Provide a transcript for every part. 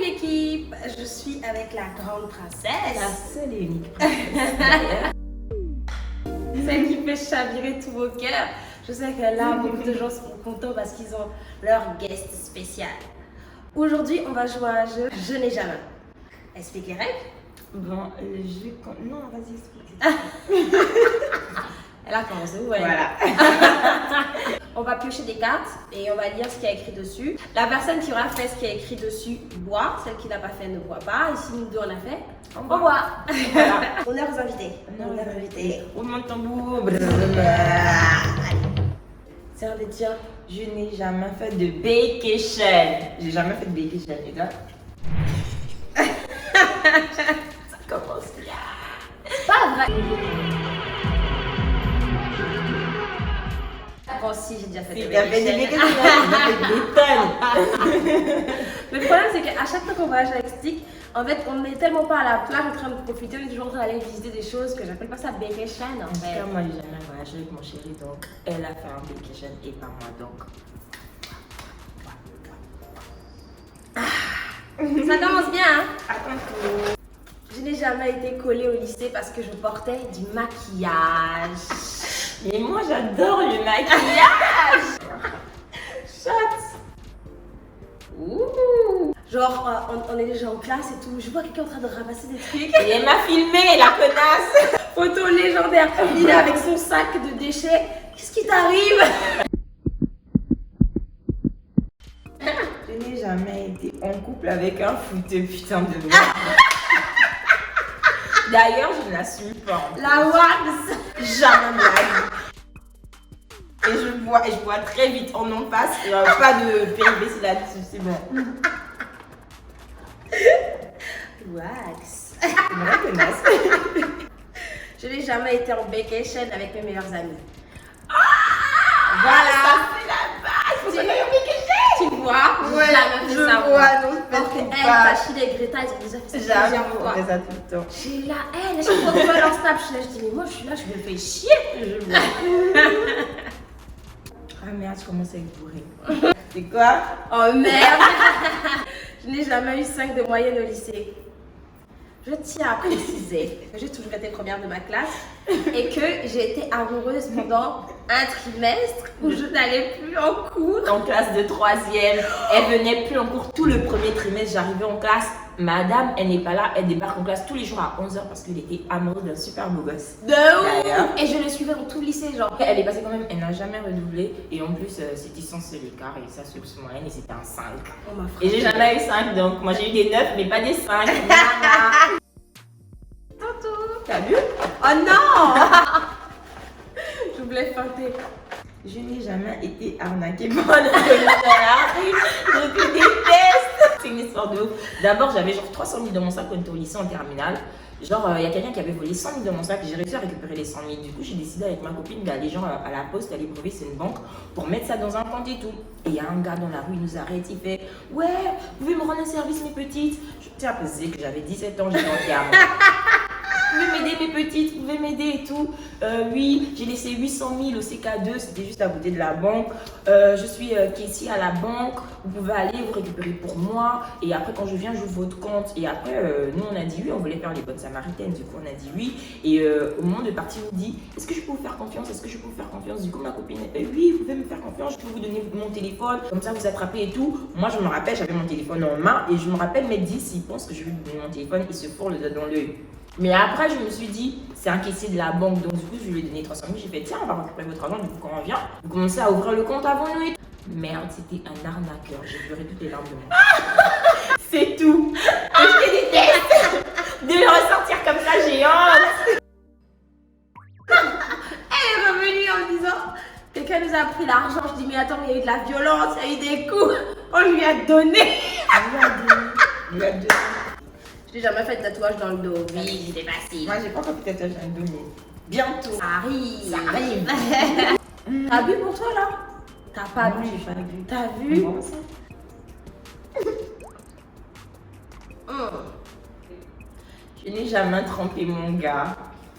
une équipe. Je suis avec la grande princesse. La seule et unique princesse. Celle qui fait chavirer tous vos cœurs. Je sais que là, beaucoup de gens seront contents parce qu'ils ont leur guest spécial. Aujourd'hui, on va jouer à un jeu Je n'ai jamais. Explique les règles. Bon, le jeu... Non, vas-y, explique. Elle a commencé, ouais. Voilà. On va piocher des cartes et on va lire ce qu'il y a écrit dessus. La personne qui aura fait ce qu'il y a écrit dessus boit. Celle qui n'a pas fait ne boit pas. Et si nous deux on a fait, on boit. Voilà. Honneur aux invités. Honneur aux invités. Roulement de tambour. C'est un des tiens. Je n'ai jamais fait de vacation. J'ai jamais fait de vacation, les gars. Ça commence bien. C'est pas vrai. Bon, si, j'ai déjà fait des vacations. Le problème, c'est qu'à chaque fois qu'on voyage avec Stick, en fait, on n'est tellement pas à la plage en train de profiter, on est toujours en train d'aller visiter des choses que j'appelle pas ça vacation en En tout fait. cas, moi, j'ai jamais voyagé avec mon chéri, donc elle a fait un vacation et pas moi, donc. Ça commence bien, hein? Attends. Je n'ai jamais été collée au lycée parce que je portais du maquillage. Mais moi, j'adore le maquillage. Shot. Ouh. Genre, on est déjà en classe et tout. Je vois quelqu'un en train de ramasser des trucs. Et elle m'a filmé, la connasse. Photo légendaire. Il est avec son sac de déchets. Qu'est-ce qui t'arrive? Je n'ai jamais été en couple avec un fouteux putain de merde. D'ailleurs, je ne l'assume pas. La wax. Jamais de la vie. Et je bois très vite, on en passe. Pas de péripéties là-dessus, c'est bon. Wax. C'est une vraie connasse. Je n'ai jamais été en vacation avec mes meilleurs amis. Voilà, ça c'est la base. Faut qu'on aille en vacation. Tu vois? Ouais, Jamais fait je ça. vois, non, Parce que je elle, fais pas. Tachid et Greta, ils ont déjà fait ça Jamais, plusieurs on fois. fait ça tout le temps. J'ai là, elle, à chaque fois que je vois leur snap, je dis, mais moi je suis là, je me fais chier. Je vois. Ah merde, je commence à être bourrée. C'est quoi? Oh merde. Je n'ai jamais eu 5 de moyenne au lycée. Je tiens à préciser que j'ai toujours été première de ma classe et que j'ai été amoureuse pendant un trimestre où je n'allais plus en cours. En classe de 3e, elle venait plus en cours tout le premier trimestre. J'arrivais en classe, madame, elle n'est pas là, elle débarque en classe tous les jours à 11h parce qu'elle était amoureuse d'un super beau gosse. De ouf. D'ailleurs. Et je le suivais dans tout le lycée, genre. Elle est passée quand même, elle n'a jamais redoublé et en plus c'était sans seul écart et ça sur son moyenne et c'était un 5. On m'a Et j'ai jamais eu 5 donc moi j'ai eu des 9 mais pas des 5. T'as vu? Oh non. Je voulais feinter. Je n'ai jamais été arnaquée par un inconnu dans la rue. Je te déteste. C'est une histoire de ouf. D'abord, j'avais genre 300 000 dans mon sac quand on était au lycée en terminale. Genre, il y a quelqu'un qui avait volé 100 000 dans mon sac et j'ai réussi à récupérer les 100 000. Du coup, j'ai décidé avec ma copine d'aller genre à la poste, aller brevet, c'est une banque, pour mettre ça dans un compte et tout. Et il y a un gars dans la rue, il nous arrête, il fait ouais, vous pouvez me rendre un service, mes petites. Je tiens à préciser que j'avais 17 ans, j'étais en terme. Vous pouvez m'aider mes petites, vous pouvez m'aider et tout. Oui, j'ai laissé 800 000 au CK2, c'était juste à côté de la banque. Je suis caissier à la banque, vous pouvez aller vous récupérer pour moi. Et après quand je viens, j'ouvre votre compte. Et après, nous on a dit oui, on voulait faire les bonnes samaritaines. Du coup on a dit oui. Et au moment de partir, on dit est-ce que je peux vous faire confiance? Est-ce que je peux vous faire confiance? Du coup ma copine elle fait oui, vous pouvez me faire confiance, je peux vous donner mon téléphone. Comme ça vous attrapez et tout. Moi je me rappelle, j'avais mon téléphone en main. Et je me rappelle m'être dit s'il pense que je vais lui donner mon téléphone, il se fourre le doigt dans l'œil. Mais après, je me suis dit, c'est un caissier de la banque, donc du coup, je lui ai donné 300 000. J'ai fait, tiens, on va récupérer votre argent, du coup, quand on vient, vous commencez à ouvrir le compte avant nous. Merde, c'était un arnaqueur. J'ai pleuré toutes les larmes de moi. C'est tout. Et je te déteste. De le ressortir comme ça, j'ai honte. Elle est revenue en me disant quelqu'un nous a pris l'argent. Je dis mais attends, il y a eu de la violence, il y a eu des coups. On lui a donné. On lui a donné. Je n'ai jamais fait de tatouage dans le dos. Oui, c'était facile. Moi, j'ai pas encore peut-être un dos, mais bientôt. Ça arrive. Ça arrive. T'as bu pour toi là? T'as pas Non, bu. j'ai pas vu. T'as vu? Bon, ça. Je n'ai jamais trompé mon gars.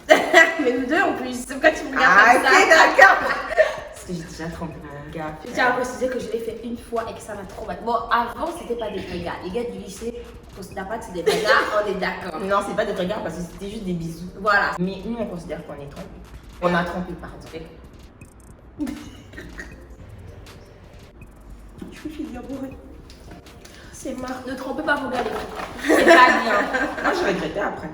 Mais nous deux en plus. C'est pourquoi tu me regardes Ah, comme ok, ça? d'accord. Parce que j'ai déjà trompé mon gars. Je tiens à préciser que je l'ai fait une fois et que ça m'a trop mal. Bon, avant, c'était pas des vrais gars. Les gars du lycée, On considère pas que c'est des regards, on est d'accord. Non, c'est pas des regards parce que c'était juste des bisous. Voilà. Mais nous, on considère qu'on est trompé. On a trompé, pardon. Je suis finir bourrée. C'est marre. Ne trompez pas vos gars, les filles. C'est pas bien. Moi, j'ai regretté après.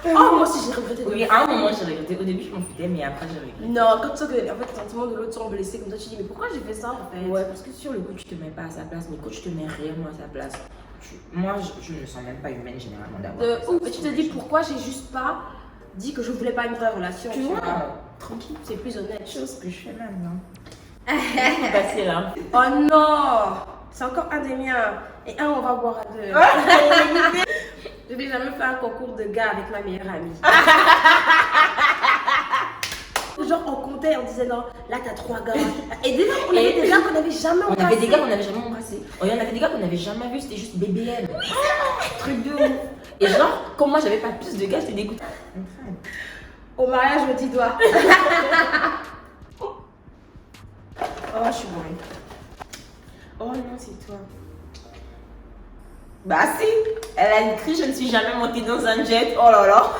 Oh, moi aussi j'ai regretté. Oui, à un moment, j'ai regretté. Au début, je m'en foutais, mais après, j'ai regretté. Non, quand tu sens que en fait, les sentiments de l'autre sont blessés, comme ça, tu dis, mais pourquoi j'ai fait ça en fait? Ouais, parce que sur le coup, tu te mets pas à sa place, mais quand tu te mets réellement à sa place, moi, je ne me sens même pas humaine généralement d'avoir. fait ça. Ou tu te dis, pourquoi j'ai juste pas dit que je voulais pas une vraie relation? Tu vois, tranquille. C'est plus honnête. Chose que je fais maintenant. Passer là. Oh non! C'est encore un des miens. Et un, on va boire à deux. Je n'ai jamais fait un concours de gars avec ma meilleure amie. Genre, on comptait, on disait non, là t'as 3 gars. Et déjà, on avait des gars qu'on n'avait jamais embrassés. On avait des gars qu'on n'avait jamais embrassés. Oh, il y en avait des gars qu'on n'avait jamais vus, c'était juste BBM. Truc de ouf. Et genre, comme moi j'avais pas plus de gars, j'étais dégoûtée. Au mariage, je me dis doigt. Oh, je suis bourrée. Oh non, c'est toi. Bah si, elle a écrit je ne suis jamais montée dans un jet. Oh là là.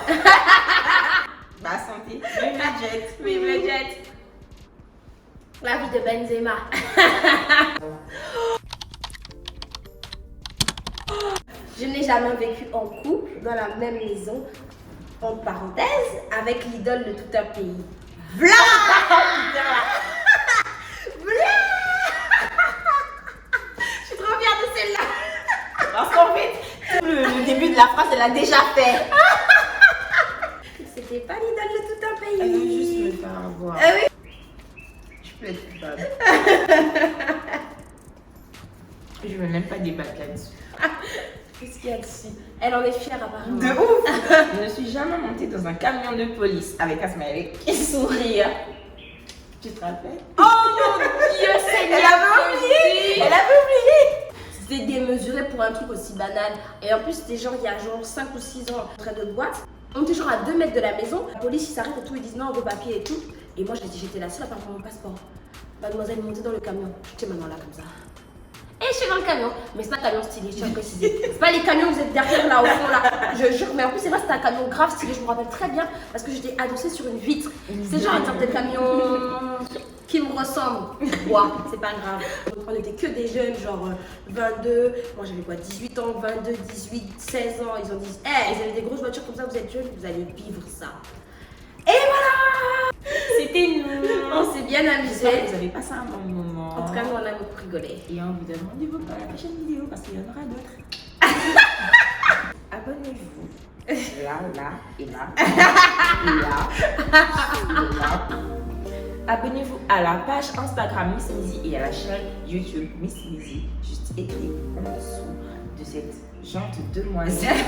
Bah santé. Vive le jet. Vive le jet. La vie de Benzema. Je n'ai jamais vécu en couple dans la même maison, entre parenthèses, avec l'idole de tout un pays. V'là! Je suis trop fière de celle-là. Parce qu'en fait, le début de la phrase, elle a déjà fait. C'était pas l'idole de tout un pays. Elle veut juste me faire avoir. Ah oui. Je peux être coupable. Je veux même pas débattre là-dessus. Qu'est-ce qu'il y a dessus? Elle en est fière apparemment. De ouf. Je ne suis jamais montée dans un camion de police avec un smiley qui sourit. Tu te rappelles? Oh mon Dieu, Seigneur! Elle avait oublié. Elle avait oublié. C'était démesuré pour un truc aussi banal. Et en plus, c'était genre, il y a genre 5 ou 6 ans, en train de boîte. On était genre à 2 mètres de la maison. La police, ils s'arrêtent et tout, ils disent non, vos papiers et tout. Et moi, j'étais la seule à parler mon passeport. Mademoiselle est montée dans le camion. J'étais maintenant là comme ça. Et je suis dans le camion. Mais c'est pas un camion stylé, je tiens à préciser. C'est pas les camions que vous êtes derrière là, au fond là. Je jure, mais en plus, c'est vrai, c'était un camion grave stylé. Je me rappelle très bien parce que j'étais adossée sur une vitre. C'est genre une sorte de camion qui me ressemble. Ouais, c'est pas grave. Donc, on était que des jeunes, genre 22. Moi, j'avais quoi, 18 ans, 22, 18, 16 ans. Ils ont dit, ils avaient des grosses voitures comme ça, vous êtes jeunes, vous allez vivre ça. Et voilà! C'était nous. On s'est bien amusé. Vous avez passé un bon moment. En tout cas, nous, on a beaucoup rigolé. Et on vous donne rendez-vous pour la prochaine vidéo parce qu'il y en aura d'autres. Abonnez-vous. Là, et là. Et là. Et là. Abonnez-vous à la page Instagram Miss Mizzy et à la chaîne YouTube Miss Mizzy. Juste écrit en dessous de cette gentille demoiselle.